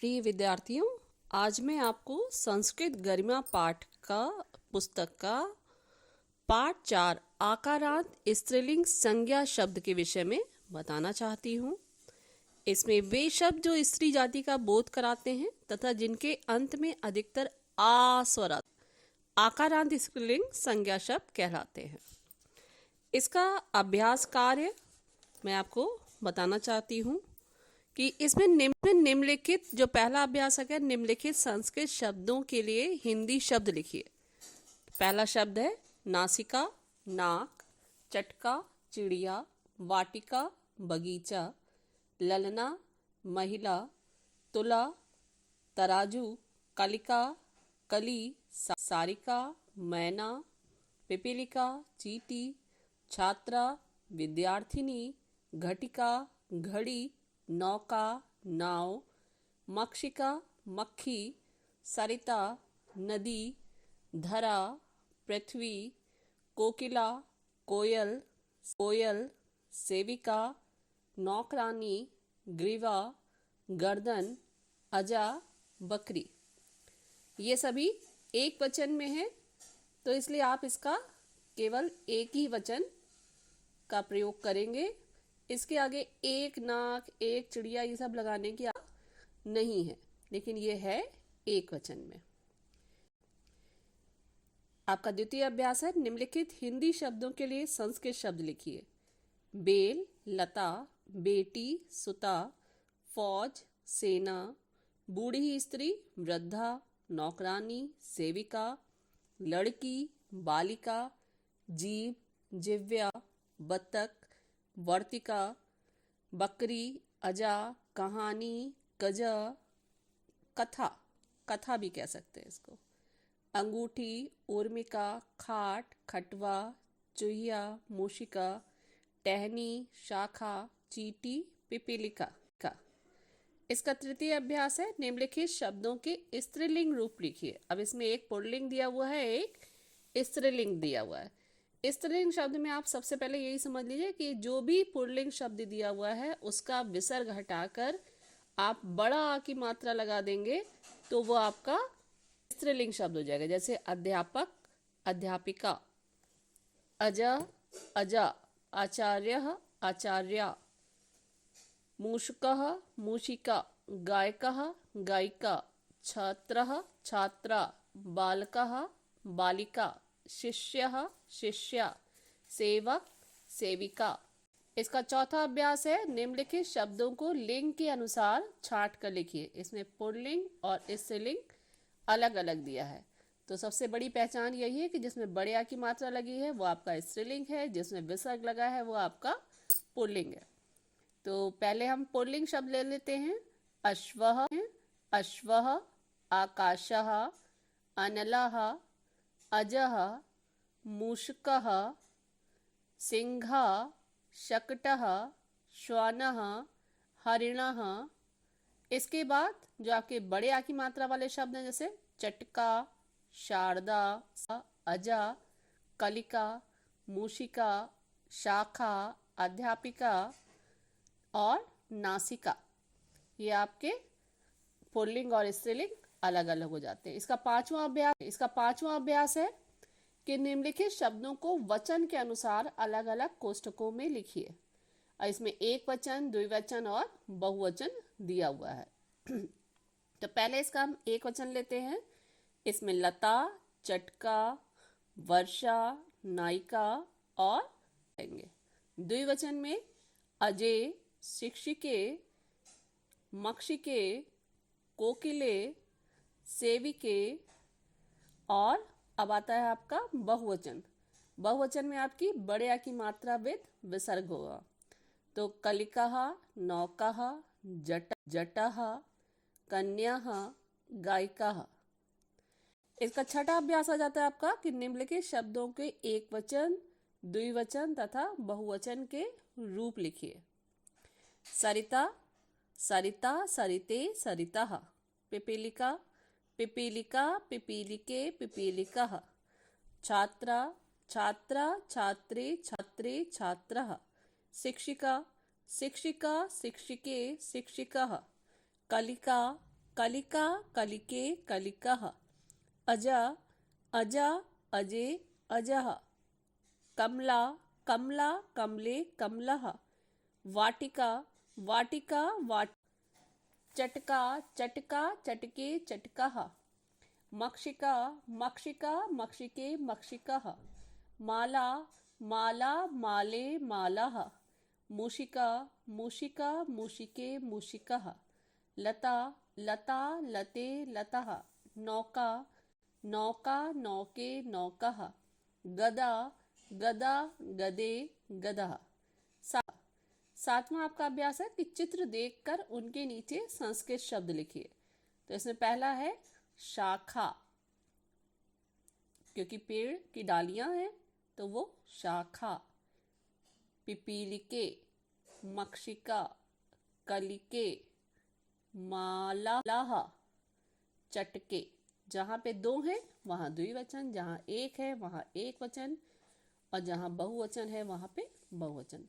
प्रिय विद्यार्थियों, आज मैं आपको संस्कृत गरिमा पाठ का पुस्तक का पाठ 4 आकारांत स्त्रीलिंग संज्ञा शब्द के विषय में बताना चाहती हूँ। इसमें वे शब्द जो स्त्री जाति का बोध कराते हैं तथा जिनके अंत में अधिकतर आ स्वर आकारांत स्त्रीलिंग संज्ञा शब्द कहलाते हैं। इसका अभ्यास कार्य मैं आपको बताना चाहती हूँ कि इसमें निम्नलिखित जो पहला अभ्यास है, निम्नलिखित संस्कृत शब्दों के लिए हिंदी शब्द लिखिए। पहला शब्द है नासिका, नाक, चटका, चिड़िया, वाटिका, बगीचा, ललना, महिला, तुला, तराजू, कलिका, कली, सारिका, मैना, पिपीलिका, चींटी, छात्रा, विद्यार्थिनी, घटिका, घड़ी, नौका, नाव, मक्षिका, मक्खी, सरिता, नदी, धरा, पृथ्वी, कोकिला, कोयल, कोयल, सेविका, नौकरानी, ग्रीवा, गर्दन, अजा, बकरी। ये सभी एक वचन में है, तो इसलिए आप इसका केवल एक ही वचन का प्रयोग करेंगे। इसके आगे एक नाक, एक चिड़िया, ये सब लगाने की नहीं है, लेकिन ये है एक वचन में। आपका द्वितीय अभ्यास है निम्नलिखित हिंदी शब्दों के लिए संस्कृत शब्द लिखिए। बेल, लता, बेटी, सुता, फौज, सेना, बूढ़ी स्त्री, वृद्धा, नौकरानी, सेविका, लड़की, बालिका, जीव, जिव्या, बतख, वर्तिका, बकरी, अजा, कहानी, गजा, कथा, कथा भी कह सकते हैं इसको, अंगूठी, उर्मिका, खाट, खटवा, चूहिया, मूशिका, टहनी, शाखा, चींटी, पिपीलिका का। इसका तृतीय अभ्यास है निम्नलिखित शब्दों के स्त्रीलिंग रूप लिखिए। अब इसमें एक पुल्लिंग दिया हुआ है, एक स्त्रीलिंग दिया हुआ है। स्त्रीलिंग शब्द में आप सबसे पहले यही समझ लीजिए कि जो भी पुल्लिंग शब्द दिया हुआ है उसका विसर्ग हटाकर आप बड़ा आ की मात्रा लगा देंगे तो वो आपका स्त्रीलिंग शब्द हो जाएगा। जैसे अध्यापक, अध्यापिका, अजा, अजा, आचार्य, आचार्या, मूषकः, मूषिका, गायकः, गायिका, छात्रः, छात्रा, बालकः, बालिका, शिष्यः, शिष्या, सेवक, सेविका। इसका चौथा अभ्यास है निम्नलिखित शब्दों को लिंग के अनुसार छांट कर लिखिए। इसमें पुल्लिंग और स्त्रीलिंग अलग अलग दिया है, तो सबसे बड़ी पहचान यही है कि जिसमें बड़े आ की मात्रा लगी है वो आपका स्त्रीलिंग है, जिसमें विसर्ग लगा है वो आपका पुल्लिंग है। तो पहले हम पुल्लिंग शब्द ले लेते हैं। अश्वः, अश्वः, आकाशः, अनलः, अजः, मूषकः, सिंहः, शकटः, श्वानः, हरिणः। इसके बाद जो आपके बड़े आ की मात्रा वाले शब्द हैं जैसे चटका, शारदा, अजा, कलिका, मूषिका, शाखा, अध्यापिका और नासिका, ये आपके पुल्लिंग और स्त्रीलिंग अलग अलग हो जाते हैं। इसका पांचवा अभ्यास है कि निम्नलिखित शब्दों को वचन के अनुसार अलग अलग कोष्ठकों में लिखिए। इसमें एक वचन, द्विवचन और बहुवचन दिया हुआ है। तो पहले इसका हम एक वचन लेते हैं। इसमें लता, चटका, वर्षा, नायिका और द्विवचन में अजय, शिक्षिके, मक्षिके, कोकिले, सेविके। और अब आता है आपका बहुवचन। बहुवचन में आपकी बड़े आ की मात्रा विद विसर्ग होगा। तो कलिकः, नौकः, जटः, कन्याः, गायिकाः। इसका छठा अभ्यास आ जाता है आपका कि निम्नलिखित शब्दों के एक वचन, द्विवचन तथा बहुवचन के रूप लिखिए। सरिता, सरिता, सरिते, सरितः। पिपीलिका, पिपीलिका, पिपीलिके, पिपीलिकः। छात्रा, छात्रा, छात्रे, छात्रे, छात्रः। शिक्षिका, शिक्षिका, शिक्षिके, शिक्षिकः। कलिका, कलिका कलिके कलिकः अजा अजा अजे अजः कमला कमला कमले कमलः वाटिका वाटिका वाट चटका चटका चटके चटकः मक्षिका मक्षिका मक्षिके मक्षिकः माला माला माले मालः मूषिका मूषिका मूषिके मूषिकः लता लता लते लतः नौका नौका नौके नौकः गदा गदा गदे गदः। सातवां आपका अभ्यास है कि चित्र देखकर उनके नीचे संस्कृत शब्द लिखिए। तो इसमें पहला है शाखा, क्योंकि पेड़ की डालियां हैं तो वो शाखा। पिपीलिके, मक्षिका, कलिके, माला, चटके। जहाँ पे दो हैं वहाँ द्विवचन, जहाँ एक है वहाँ एक वचन, और जहाँ बहुवचन है वहाँ पे बहुवचन।